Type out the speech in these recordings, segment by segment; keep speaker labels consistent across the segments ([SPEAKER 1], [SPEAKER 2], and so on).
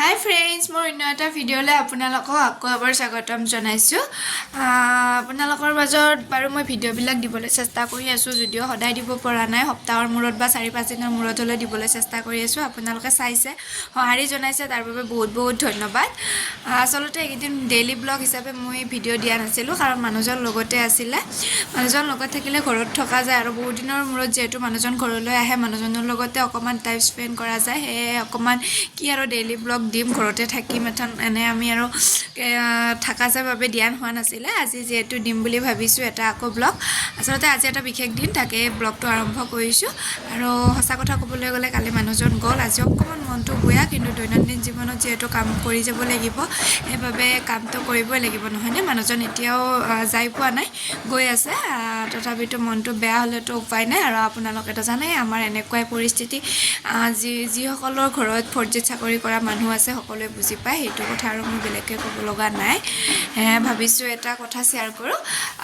[SPEAKER 1] Hi friends, more another video le আপোনালোকক আকৌ এবাৰ স্বাগতম জনাইছো। আপোনালোকৰ মাজত বাৰু মই ভিডিও বিলাক দিবলৈ চেষ্টা কৰি আছো যদিও সদায় দিব পৰা নাই সপ্তাহৰ মূৰত বা 4-5 দিনৰ মূৰত হলে দিবলৈ চেষ্টা কৰি আছো। আপোনালোকে চাইছে সহাৰি জনাইছে তাৰ বাবে বহুত বহুত ধন্যবাদ। আসলতে একদিন ডেইলি ব্লগ হিচাপে মই ভিডিও দিয়া নাছিলো কাৰণ মানুহজন লগতে আছিল। মানুহজন লগত থাকিলে ঘৰত থকা যায় আৰু বহুত দিনৰ মূৰত যেহেতু মানুহজন ঘৰলৈ আহে মানুহজনৰ লগতে অকমান টাইম স্পেন্ড কৰা যায়। হে অকমান কি আৰু ডেইলি ব্লগ দিম ঘৰতে থাকি মেথন এনে আমি আৰু থাকা যায় বাবে ধ্যান হোৱা নাছিলে। আজি যেহেতু দিম বুলি ভাবিছো এটা আকৌ ব্লগ। আসলতে আজি এটা বিশেষ দিন তাকে ব্লগটো আৰম্ভ কৰিছো আৰু সঁচা কথা ক'বলৈ গ'লে কালি মানুহজন গ'ল। আজি অকমান মনটো বেয়া কিন্তু দৈনন্দিন জীৱনত যেহেতু কাম কৰি যাব লাগিব সেইবাবে কামটো কৰিবই লাগিব নহয়নে। মানুহজন এতিয়াও যাই পোৱা নাই গৈ আছে তথাপিতো মনটো বেয়া হ'লেতো উপায় নাই আৰু আপোনালোকেতো জানে আমাৰ এনেকুৱাই পৰিস্থিতি। যিসকলৰ ঘৰত ফৰ্জিত চাকৰি কৰা মানুহ আছে সকলোৱে বুজি পায় সেইটো কথা আৰু মই বেলেগকৈ ক'ব লগা নাই। ভাবিছোঁ এটা কথা শ্বেয়াৰ কৰোঁ।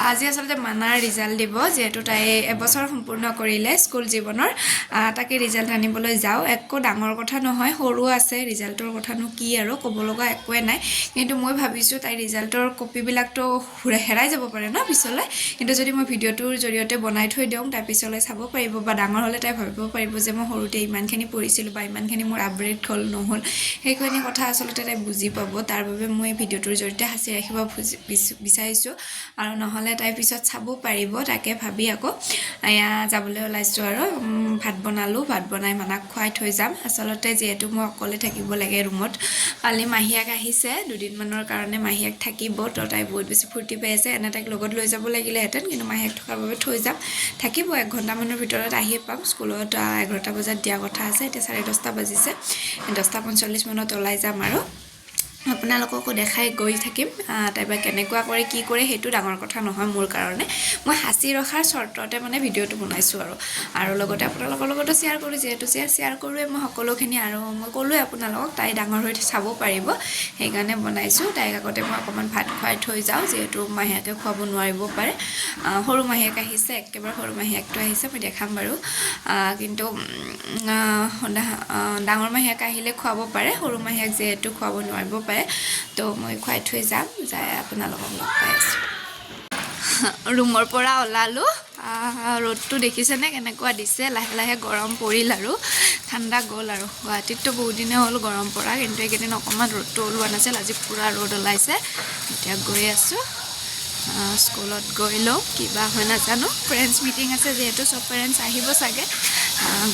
[SPEAKER 1] আজি আচলতে মানাৰ ৰিজাল্ট দিব যিহেতু তাই এবছৰ সম্পূৰ্ণ কৰিলে স্কুল জীৱনৰ তাকে ৰিজাল্ট আনিবলৈ যাওঁ। একো ডাঙৰ কথা নহয় সৰু আছে ৰিজাল্টৰ কথানো কি আৰু ক'ব লগা একোৱে নাই। কিন্তু মই ভাবিছোঁ তাই ৰিজাল্টৰ কপিবিলাকতো হেৰাই যাব পাৰে ন পিছলৈ, কিন্তু যদি মই ভিডিঅ'টোৰ জৰিয়তে বনাই থৈ দিওঁ তাৰ পিছলৈ চাব পাৰিব বা ডাঙৰ হ'লে তাই ভাবিব পাৰিব যে মই সৰুতে ইমানখিনি পঢ়িছিলোঁ বা ইমানখিনি মোৰ আপগ্ৰেড হ'ল নহ'ল সেইখিনি কথা আচলতে তাই বুজি পাব। তাৰ বাবে মই ভিডিঅ'টোৰ জৰিয়তে সাঁচি ৰাখিব বিচাৰিছোঁ আৰু নহ'লে তাই পিছত চাব পাৰিব। তাকে ভাবি আকৌ এয়া যাবলৈ ওলাইছোঁ আৰু ভাত বনালোঁ। ভাত বনাই মানাক খুৱাই থৈ যাম। আচলতে যিহেতু মই অকলে থাকিব লাগে ৰুমত। কালি মাহীয়েক আহিছে দুদিনমানৰ কাৰণে মাহীয়েক থাকিব তো তাই বহুত বেছি ফূৰ্তি পাই আছে। এনে তাইক লগত লৈ যাব লাগিলেহেঁতেন কিন্তু মাহীয়েক থকাৰ বাবে থৈ যাম। থাকিব 1 ঘণ্টামানৰ ভিতৰত আহি পাম। স্কুলত 11টা বজাত দিয়া কথা আছে, এতিয়া 10:30 বাজিছে। 10:45 মানত ওলাই যাম আৰু আপোনালোককো দেখাই গৈ থাকিম। তাইবা কেনেকুৱা কৰে কি কৰে সেইটো ডাঙৰ কথা নহয় মোৰ কাৰণে। মই সাঁচি ৰখাৰ চৰ্ততে মানে ভিডিঅ'টো বনাইছোঁ আৰু লগতে আপোনালোকৰ লগতো শ্বেয়াৰ কৰোঁ যিহেতু শ্বেয়াৰ কৰোঁৱে মই সকলোখিনি আৰু মই ক'লোৱে আপোনালোকক তাই ডাঙৰ হৈ চাব পাৰিব সেইকাৰণে বনাইছোঁ। তাইক আগতে মই অকণমান ভাত খুৱাই থৈ যাওঁ যিহেতু মাহীয়েকে খুৱাব নোৱাৰিব পাৰে। সৰু মাহীয়েক আহিছে, একেবাৰে সৰু মাহীয়েকটো আহিছে মই দেখাম বাৰু। কিন্তু ডাঙৰ মাহীয়েক আহিলে খুৱাব পাৰে, সৰু মাহীয়েক যিহেতু খুৱাব নোৱাৰিব পাৰে তো মই খুৱাই থৈ যাম। যাই আপোনালোকক লগ পাই আছোঁ। ৰুমৰ পৰা ওলালোঁ। ৰ'দটো দেখিছেনে কেনেকুৱা দিছে। লাহে লাহে গৰম পৰিল আৰু ঠাণ্ডা গ'ল আৰু গুৱাহাটীততো বহুত দিনে হ'ল গৰম পৰা কিন্তু এইকেইদিন অকণমান ৰ'দটো ওলোৱা নাছিল। আজি পূৰা ৰ'দ ওলাইছে। এতিয়া গৈ আছোঁ স্কুলত গৈ লওঁ কিবা হয় নাজানো। পেৰেণ্টছ মিটিং আছে যিহেতু চব পেৰেণ্টছ আহিব চাগে।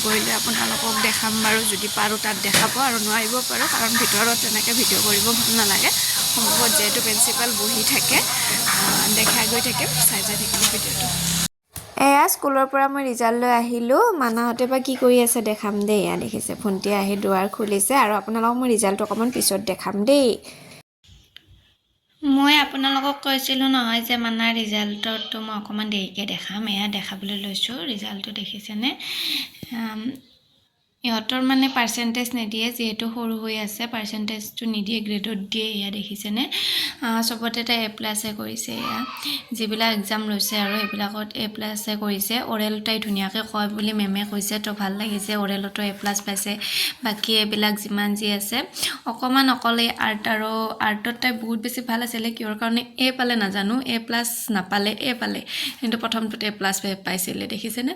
[SPEAKER 1] গৈ লৈ আপোনালোকক দেখাম বাৰু যদি পাৰোঁ তাত দেখাব আৰু নোৱাৰিব পাৰোঁ কাৰণ ভিতৰত তেনেকৈ ভিডিঅ' কৰিব ভাল নালাগে। সম্ভৱত যিহেতু প্ৰিন্সিপাল বহি থাকে দেখাই গৈ থাকিম চাই যাই থাকিম ভিডিঅ'টো। এয়া স্কুলৰ পৰা মই ৰিজাল্ট লৈ আহিলোঁ। মানাহঁতে বা কি কৰি আছে দেখাম দেই। এয়া দেখিছে ভণ্টি আহি দুৱাৰ খুলিছে আৰু আপোনালোকক মই ৰিজাল্টটো অকণমান পিছত দেখাম দেই। মই আপোনালোকক কৈছিলোঁ নহয় যে মানাৰ ৰিজাল্টটো মই অকণমান দেৰিকৈ দেখাম। এয়া দেখাবলৈ লৈছোঁ ৰিজাল্টটো দেখিছেনে। ইহঁতৰ মানে পাৰ্চেণ্টেজ নিদিয়ে যিহেতু সৰু হৈ আছে, পাৰ্চেণ্টেজটো নিদিয়ে গ্ৰেডত দিয়ে। এয়া দেখিছেনে চবতে তাই A+ কৰিছে। এয়া যিবিলাক এক্সাম লৈছে আৰু সেইবিলাকত A+ কৰিছে। অৰেল তাই ধুনীয়াকৈ কয় বুলি মেমে কৈছে তো ভাল লাগিছে। অৰেলতো A+ পাইছে। বাকী এইবিলাক যিমান যি আছে অকণমান অকলে আৰ্টত তাই বহুত বেছি ভাল আছিলে। কিহৰ কাৰণে A পালে নাজানো, A+ নাপালে A পালে কিন্তু প্ৰথমটোত A+ পাইছিলে দেখিছেনে।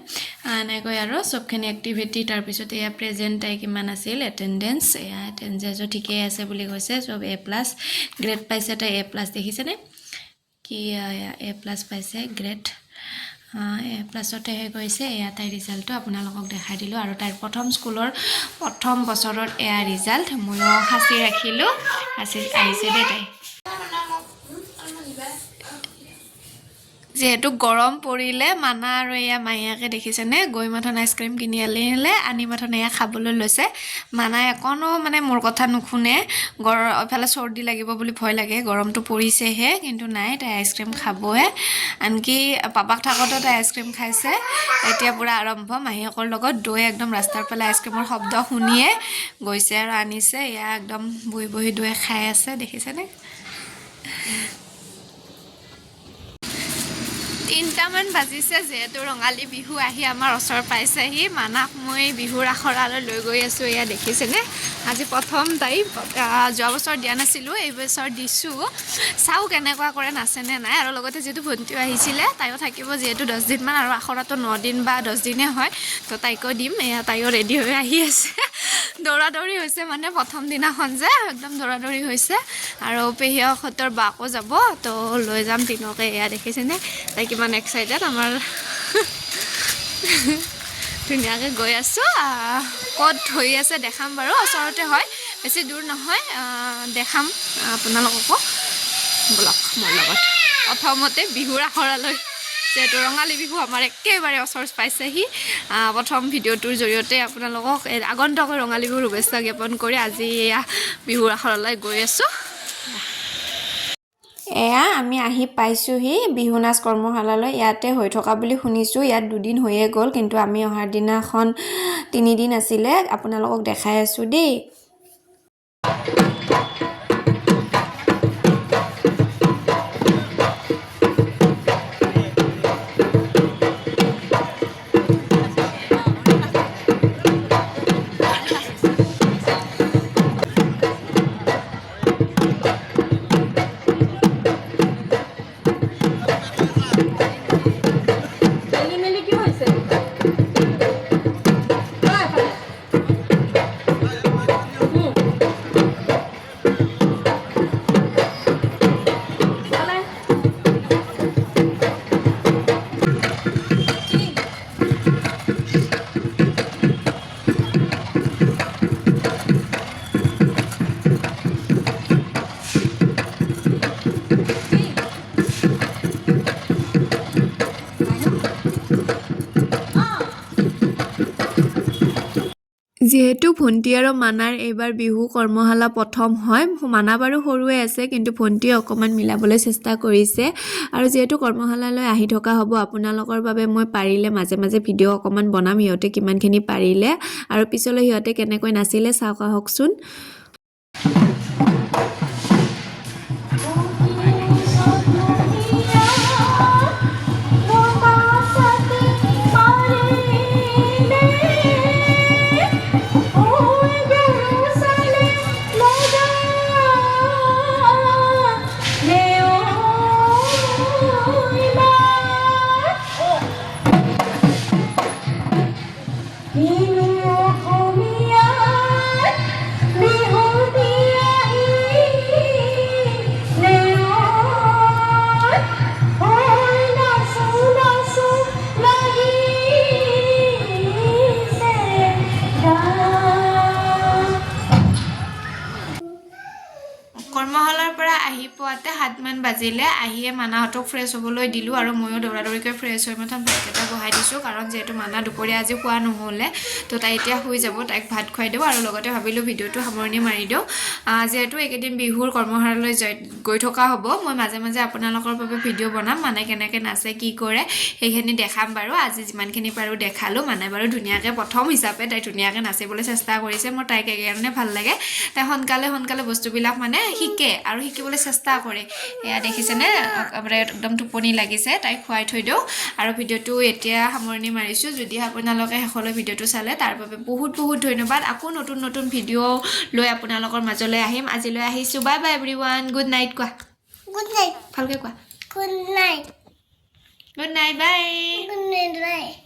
[SPEAKER 1] এনেকৈ আৰু চবখিনি এক্টিভিটি তাৰপিছত এয়া প্ৰেজেণ্ট তাই কিমান আছিল এটেণ্ডেঞ্চ। এয়া এটেণ্ডেঞ্চো ঠিকেই আছে বুলি কৈছে। চব A+ গ্ৰেড পাইছে তাই A+ দেখিছেনে কি A+ পাইছে গ্ৰেড। A+হে গৈছে। এয়া তাইৰ ৰিজাল্টটো আপোনালোকক দেখাই দিলোঁ আৰু তাইৰ প্ৰথম স্কুলৰ প্ৰথম বছৰৰ এয়া ৰিজাল্ট ময়ো সাঁচি ৰাখিলোঁ। সাঁচি আহিছে দেই তাই। যিহেতু গৰম পৰিলে মানা আৰু এয়া মাহীয়েকে দেখিছেনে গৈ মাথন আইচক্ৰীম কিনি আনি মাথন এয়া খাবলৈ লৈছে। মানাই অকণো মানে মোৰ কথা নুশুনে। এফালে চৰ্দি লাগিব বুলি ভয় লাগে, গৰমটো পৰিছেহে কিন্তু নাই তাই আইচক্ৰীম খাবহে। আনকি পাপাক থাকোঁতে তাই আইচক্ৰীম খাইছে। এতিয়া পূৰা আৰম্ভ মাহীয়েকৰ লগত দৈ একদম ৰাস্তাৰ ফালে আইচক্ৰীমৰ শব্দ শুনিয়ে গৈছে আৰু আনিছে। এয়া একদম বহি বহি দৈ খাই আছে দেখিছেনে। 3টামান বাজিছে যেহেতু ৰঙালী বিহু আহি আমাৰ ওচৰ পাইছেহি মানাক মই বিহুৰ আখৰালৈ লৈ গৈ আছোঁ এয়া দেখিছেনে আজি প্ৰথম তাই যোৱা বছৰ দিয়া নাছিলোঁ এই বছৰ দিছোঁ চাওঁ কেনেকুৱা কৰে নাচেনে নাই আৰু লগতে যেহেতু ভণ্টিও আহিছিলে তাইও থাকিব যেহেতু 10 দিনমান আৰু আখৰাটো 9 দিন বা 10 দিনে হয় তো তাইকো দিম এয়া তাইও ৰেডি হৈ আহি আছে দৌৰা-দৌৰি হৈছে মানে প্ৰথম দিনাখন যে একদম দৌৰা-দৌৰি হৈছে আৰু পেহীহঁতৰ বাকো যাব তো লৈ যাম তিনকে এয়া দেখিছেনে তাই কিমান এক্সাইটেড আমাৰ ধুনীয়াকৈ গৈ আছোঁ ক'ত হৈ আছে দেখাম বাৰু ওচৰতে হয় বেছি দূৰ নহয় দেখাম আপোনালোককো বলক মোৰ লগত প্ৰথমতে বিহুৰ আখৰালৈ যেহেতু ৰঙালী বিহু আমাৰ একেবাৰে ওচৰ পাইছেহি প্ৰথম ভিডিঅ'টোৰ জৰিয়তে আপোনালোকক আগন্তুক ৰঙালী বিহুৰ শুভেচ্ছা জ্ঞাপন কৰি আজি এয়া বিহুৰ আখৰালৈ গৈ আছোঁ এয়া আমি আহি পাইছোঁহি বিহু নাচ কৰ্মশালালৈ ইয়াতে হৈ থকা বুলি শুনিছোঁ ইয়াত 2 দিন হৈয়ে গ'ল কিন্তু আমি অহাৰ দিনাখন 3 দিন আছিলে আপোনালোকক দেখাই আছোঁ দেই যেহেতু ভণ্টি আৰু মানাৰ এইবাৰ বিহু কৰ্মশালা প্ৰথম হয় মানা বাৰু সৰুৱে আছে কিন্তু ভণ্টিয়ে অকণমান মিলাবলৈ চেষ্টা কৰিছে আৰু যেহেতু কৰ্মশালালৈ আহি থকা হ'ব আপোনালোকৰ বাবে মই পাৰিলে মাজে মাজে ভিডিঅ' অকণমান বনাম সিহঁতে কিমানখিনি পাৰিলে আৰু পিছলৈ সিহঁতে কেনেকৈ নাচিলে চাওক আহকচোন কৰ্মশালাৰ পৰা আহি পোৱাতে 7 মান বাজিলে আহিয়ে মানাহঁতক ফ্ৰেছ হ'বলৈ দিলোঁ আৰু ময়ো দৌৰা-দৌৰিকৈ ফ্ৰেছ হৈ মাথন ভাতকেইটা বহাই দিছোঁ কাৰণ যিহেতু মানা দুপৰীয়া আজি খোৱা নহ'লে তো তাই এতিয়া শুই যাব তাইক ভাত খুৱাই দিওঁ আৰু লগতে ভাবিলোঁ ভিডিঅ'টো সামৰণি মাৰি দিওঁ যেহেতু এইকেইদিন বিহুৰ কৰ্মশালালৈ গৈ থকা হ'ব মই মাজে মাজে আপোনালোকৰ বাবে ভিডিঅ' বনাম মানে কেনেকৈ নাচে কি কৰে সেইখিনি দেখাম বাৰু আজি যিমানখিনি পাৰোঁ দেখালোঁ মানে বাৰু ধুনীয়াকৈ প্ৰথম হিচাপে তাই ধুনীয়াকৈ নাচিবলৈ চেষ্টা কৰিছে মোৰ তাইক এইকাৰণে ভাল লাগে তাই সোনকালে বস্তুবিলাক মানে শিকে আৰু শিকিবলৈ চেষ্টা কৰে এয়া দেখিছেনে একদম টোপনি লাগিছে তাইক খুৱাই থৈ দিওঁ আৰু ভিডিঅ'টো এতিয়া সামৰণি মাৰিছোঁ যদি আপোনালোকে শেষলৈ ভিডিঅ'টো চালে তাৰ বাবে বহুত ধন্যবাদ আকৌ নতুন ভিডিঅ' লৈ আপোনালোকৰ মাজলৈ আহিম আজিলৈ আহিছোঁ bye bye everyone good night কোৱা গুড নাইট ভালকৈ কোৱা good night bye good night bye